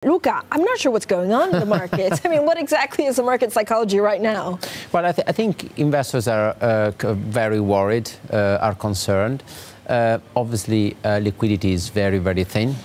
Luca, I'm not sure what's going on in the markets. I mean, what exactly is the market psychology right now? Well, I think investors are very worried, are concerned. Obviously, liquidity is very, very thin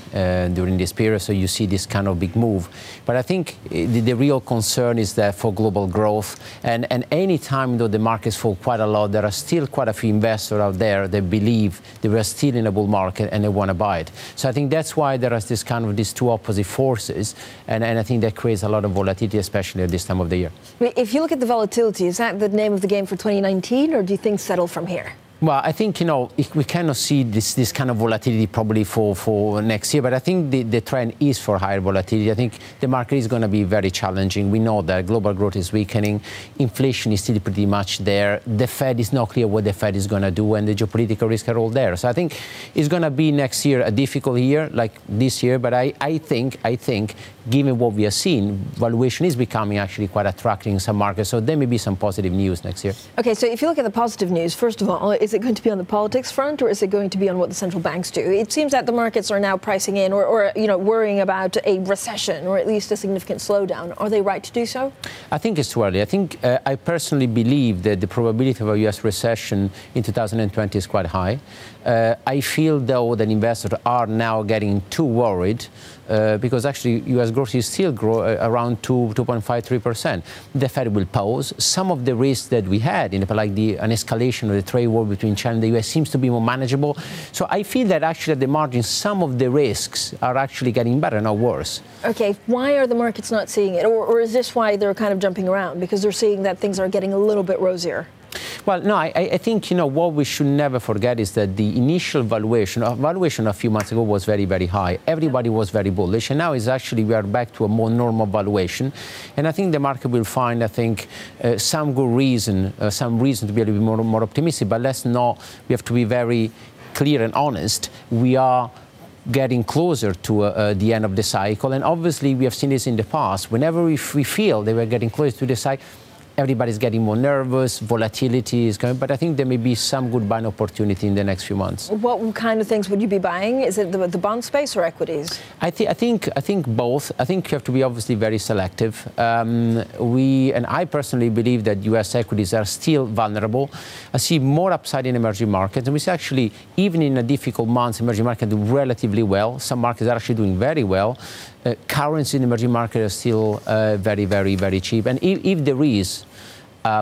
during this period, so you see this kind of big move. But I think the real concern is that for global growth, and any time though the markets fall quite a lot, there are still quite a few investors out there that believe they were still in a bull market and they want to buy it. So I think that's why there is this kind of these two opposite forces, and I think that creates a lot of volatility, especially at this time of the year. If you look at the volatility, is that the name of the game for 2019, or do you think settle from here? Well, I think, we cannot see this kind of volatility probably for next year, but I think the trend is for higher volatility. I think the market is going to be very challenging. We know that global growth is weakening. Inflation is still pretty much there. The Fed is not clear what the Fed is going to do, and the geopolitical risks are all there. So I think it's going to be next year a difficult year like this year, but I think, given what we are seeing, valuation is becoming actually quite attractive in some markets. So there may be some positive news next year. Okay, so if you look at the positive news, first of all, is it going to be on the politics front, or is it going to be on what the central banks do? It seems that the markets are now pricing in or worrying about a recession or at least a significant slowdown. Are they right to do so? I think it's too early. I think I personally believe that the probability of a U.S. recession in 2020 is quite high. I feel, though, that investors are now getting too worried because actually U.S. growth is still around 2.5, 3%. The Fed will pause. Some of the risks that we had, like an escalation of the trade war between China and the U.S. seems to be more manageable. So I feel that actually at the margin, some of the risks are actually getting better, not worse. Okay, why are the markets not seeing it? Or is this why they're kind of jumping around? Because they're seeing that things are getting a little bit rosier? Well, no, I think, what we should never forget is that the initial valuation a few months ago was very, very high. Everybody was very bullish, and now is actually we are back to a more normal valuation. And I think the market will find, some good reason, to be a little bit more optimistic. But we have to be very clear and honest. We are getting closer to the end of the cycle. And obviously, we have seen this in the past. Whenever we feel they were getting close to the cycle, everybody's getting more nervous, volatility is going, but I think there may be some good buying opportunity in the next few months. What kind of things would you be buying? Is it the bond space or equities? I think both. I think you have to be obviously very selective. And I personally believe that U.S. equities are still vulnerable. I see more upside in emerging markets, and we see actually, even in a difficult month, emerging markets do relatively well. Some markets are actually doing very well. Currency in emerging markets are still very, very, very cheap. And if there is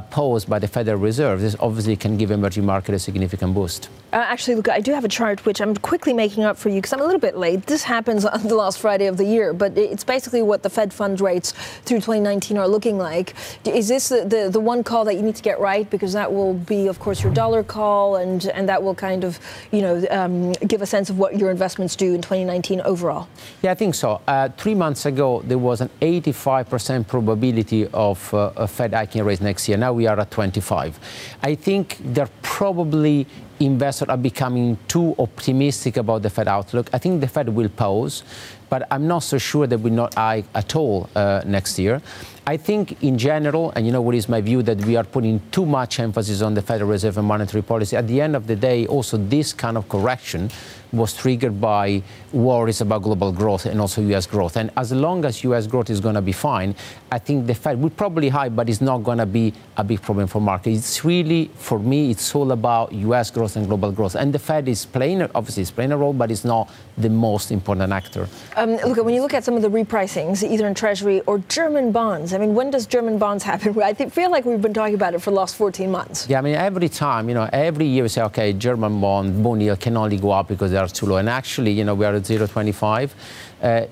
pause by the Federal Reserve, this obviously can give emerging markets a significant boost. Actually, Luca, I do have a chart which I'm quickly making up for you because I'm a little bit late. This happens on the last Friday of the year, but it's basically what the Fed funds rates through 2019 are looking like. Is this the one call that you need to get right? Because that will be, of course, your dollar call, and that will kind of, give a sense of what your investments do in 2019 overall. Yeah, I think so. 3 months ago, there was an 85% probability of a Fed hiking rate next year. Now we are at 25. I think they're probably investors are becoming too optimistic about the Fed outlook. I think the Fed will pause, but I'm not so sure that will not hike at all next year. I think in general, and what is my view, that we are putting too much emphasis on the Federal Reserve and monetary policy. At the end of the day, also this kind of correction was triggered by worries about global growth and also U.S. growth. And as long as U.S. growth is going to be fine, I think the Fed will probably hike, but it's not going to be a big problem for markets. It's really, for me, it's all about U.S. growth and global growth. And the Fed is obviously playing a role, but it's not the most important actor. Look, when you look at some of the repricings, either in Treasury or German bonds, when does German bonds happen? I feel like we've been talking about it for the last 14 months. Yeah, every time, every year we say, okay, German bond yield can only go up because they are too low. And actually, we are at 0.25.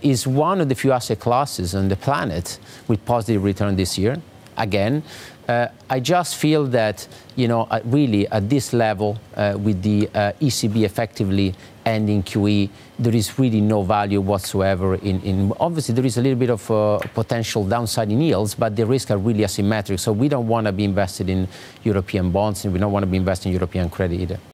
Is one of the few asset classes on the planet with positive return this year. Again, I just feel that, really at this level, with the ECB effectively ending QE, there is really no value whatsoever in obviously, there is a little bit of potential downside in yields, but the risks are really asymmetric. So we don't want to be invested in European bonds, and we don't want to be invested in European credit either.